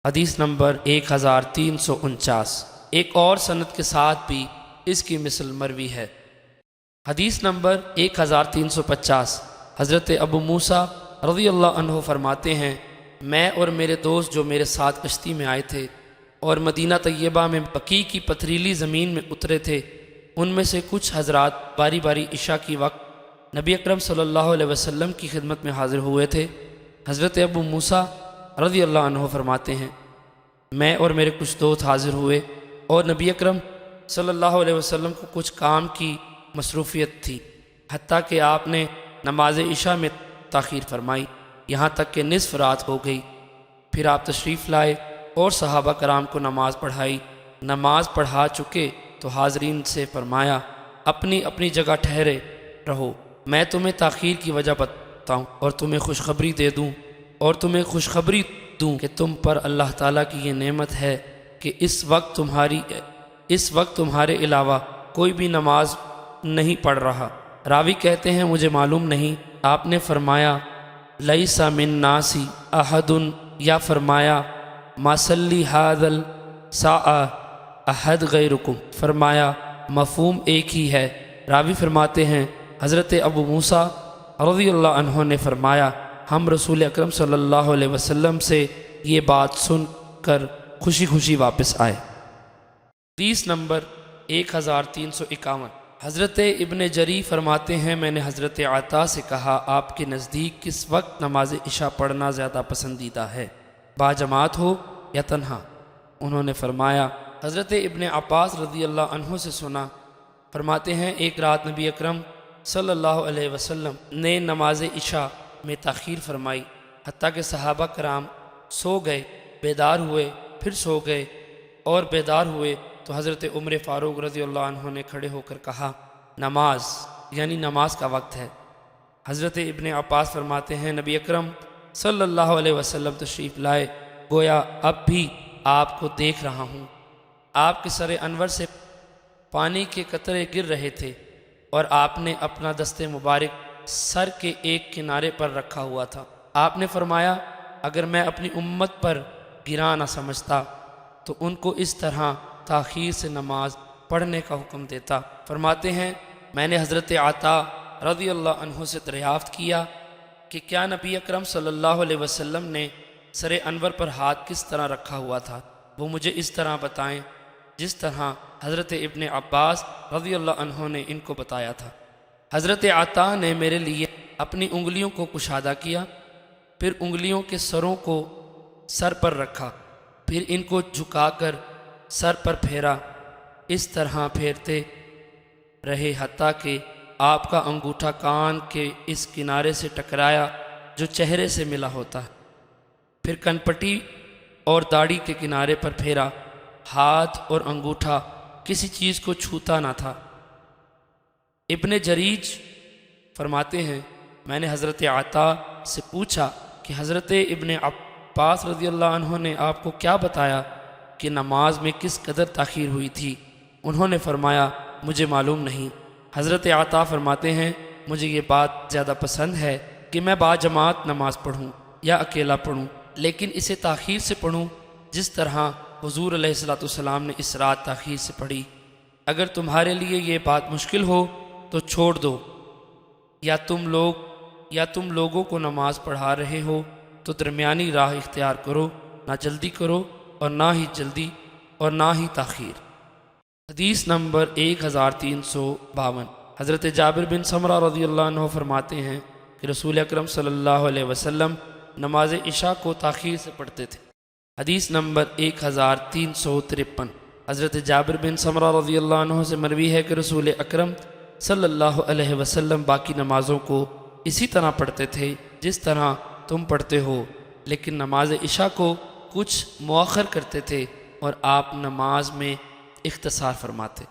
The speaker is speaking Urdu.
حدیث نمبر 1349۔ ایک اور سند کے ساتھ بھی اس کی مثل مروی ہے۔ حدیث نمبر 1350۔ حضرت ابو موسیٰ رضی اللہ عنہ فرماتے ہیں، میں اور میرے دوست جو میرے ساتھ کشتی میں آئے تھے اور مدینہ طیبہ میں بقیع کی پتھریلی زمین میں اترے تھے، ان میں سے کچھ حضرات باری باری عشاء کی وقت نبی اکرم صلی اللہ علیہ وسلم کی خدمت میں حاضر ہوئے تھے۔ حضرت ابو موسیٰ رضی اللہ عنہ فرماتے ہیں، میں اور میرے کچھ دوست حاضر ہوئے اور نبی اکرم صلی اللہ علیہ وسلم کو کچھ کام کی مصروفیت تھی، حتیٰ کہ آپ نے نماز عشاء میں تاخیر فرمائی، یہاں تک کہ نصف رات ہو گئی۔ پھر آپ تشریف لائے اور صحابہ کرام کو نماز پڑھائی۔ نماز پڑھا چکے تو حاضرین سے فرمایا، اپنی اپنی جگہ ٹھہرے رہو، میں تمہیں تاخیر کی وجہ بتاؤں اور تمہیں خوشخبری دے دوں کہ تم پر اللہ تعالیٰ کی یہ نعمت ہے کہ اس وقت تمہارے علاوہ کوئی بھی نماز نہیں پڑھ رہا۔ راوی کہتے ہیں، مجھے معلوم نہیں، آپ نے فرمایا لیس من ناسی احد، یا فرمایا ما صلی ھذا الساعہ احد غیرکم، فرمایا مفہوم ایک ہی ہے۔ راوی فرماتے ہیں، حضرت ابو موسیٰ رضی اللہ عنہ نے فرمایا، ہم رسول اکرم صلی اللہ علیہ وسلم سے یہ بات سن کر خوشی خوشی واپس آئے۔ حدیث نمبر 1351۔ حضرت ابن جری فرماتے ہیں، میں نے حضرت عطا سے کہا، آپ کے نزدیک کس وقت نماز عشاء پڑھنا زیادہ پسندیدہ ہے، باجماعت ہو یا تنہا؟ انہوں نے فرمایا، حضرت ابن عباس رضی اللہ عنہ سے سنا، فرماتے ہیں، ایک رات نبی اکرم صلی اللہ علیہ وسلم نے نماز عشاء میں تاخیر فرمائی، حتیٰ کہ صحابہ کرام سو گئے، بیدار ہوئے، پھر سو گئے اور بیدار ہوئے تو حضرت عمر فاروق رضی اللہ عنہ نے کھڑے ہو کر کہا، نماز یعنی نماز کا وقت ہے۔ حضرت ابن عباس فرماتے ہیں، نبی اکرم صلی اللہ علیہ وسلم تشریف لائے، گویا اب بھی آپ کو دیکھ رہا ہوں۔ آپ کے سر انور سے پانی کے قطرے گر رہے تھے اور آپ نے اپنا دست مبارک سر کے ایک کنارے پر رکھا ہوا تھا۔ آپ نے فرمایا، اگر میں اپنی امت پر گراں نہ سمجھتا تو ان کو اس طرح تاخیر سے نماز پڑھنے کا حکم دیتا۔ فرماتے ہیں، میں نے حضرت عطا رضی اللہ عنہ سے دریافت کیا کہ کیا نبی اکرم صلی اللہ علیہ وسلم نے سر انور پر ہاتھ کس طرح رکھا ہوا تھا؟ وہ مجھے اس طرح بتائیں جس طرح حضرت ابن عباس رضی اللہ عنہ نے ان کو بتایا تھا۔ حضرت عطا نے میرے لیے اپنی انگلیوں کو کشادہ کیا، پھر انگلیوں کے سروں کو سر پر رکھا، پھر ان کو جھکا کر سر پر پھیرا، اس طرح پھیرتے رہے حتیٰ کہ آپ کا انگوٹھا کان کے اس کنارے سے ٹکرایا جو چہرے سے ملا ہوتا ہے، پھر کنپٹی اور داڑھی کے کنارے پر پھیرا، ہاتھ اور انگوٹھا کسی چیز کو چھوتا نہ تھا۔ ابن جریج فرماتے ہیں، میں نے حضرت عطا سے پوچھا کہ حضرت ابن عباس رضی اللہ عنہ نے آپ کو کیا بتایا کہ نماز میں کس قدر تاخیر ہوئی تھی؟ انہوں نے فرمایا، مجھے معلوم نہیں۔ حضرت عطا فرماتے ہیں، مجھے یہ بات زیادہ پسند ہے کہ میں باجماعت نماز پڑھوں یا اکیلا پڑھوں، لیکن اسے تاخیر سے پڑھوں جس طرح حضور علیہ الصلوۃ والسلام نے اس رات تاخیر سے پڑھی۔ اگر تمہارے لیے یہ بات مشکل ہو تو چھوڑ دو، یا تم لوگوں کو نماز پڑھا رہے ہو تو درمیانی راہ اختیار کرو، نہ جلدی کرو اور نہ ہی تاخیر۔ حدیث نمبر 1352۔ حضرت جابر بن سمرہ رضی اللہ عنہ فرماتے ہیں کہ رسول اکرم صلی اللہ علیہ وسلم نماز عشاء کو تاخیر سے پڑھتے تھے۔ حدیث نمبر 1353۔ حضرت جابر بن سمرہ رضی اللہ عنہ سے مروی ہے کہ رسول اکرم صلی اللہ علیہ وسلم باقی نمازوں کو اسی طرح پڑھتے تھے جس طرح تم پڑھتے ہو، لیکن نماز عشاء کو کچھ مؤخر کرتے تھے اور آپ نماز میں اختصار فرماتے۔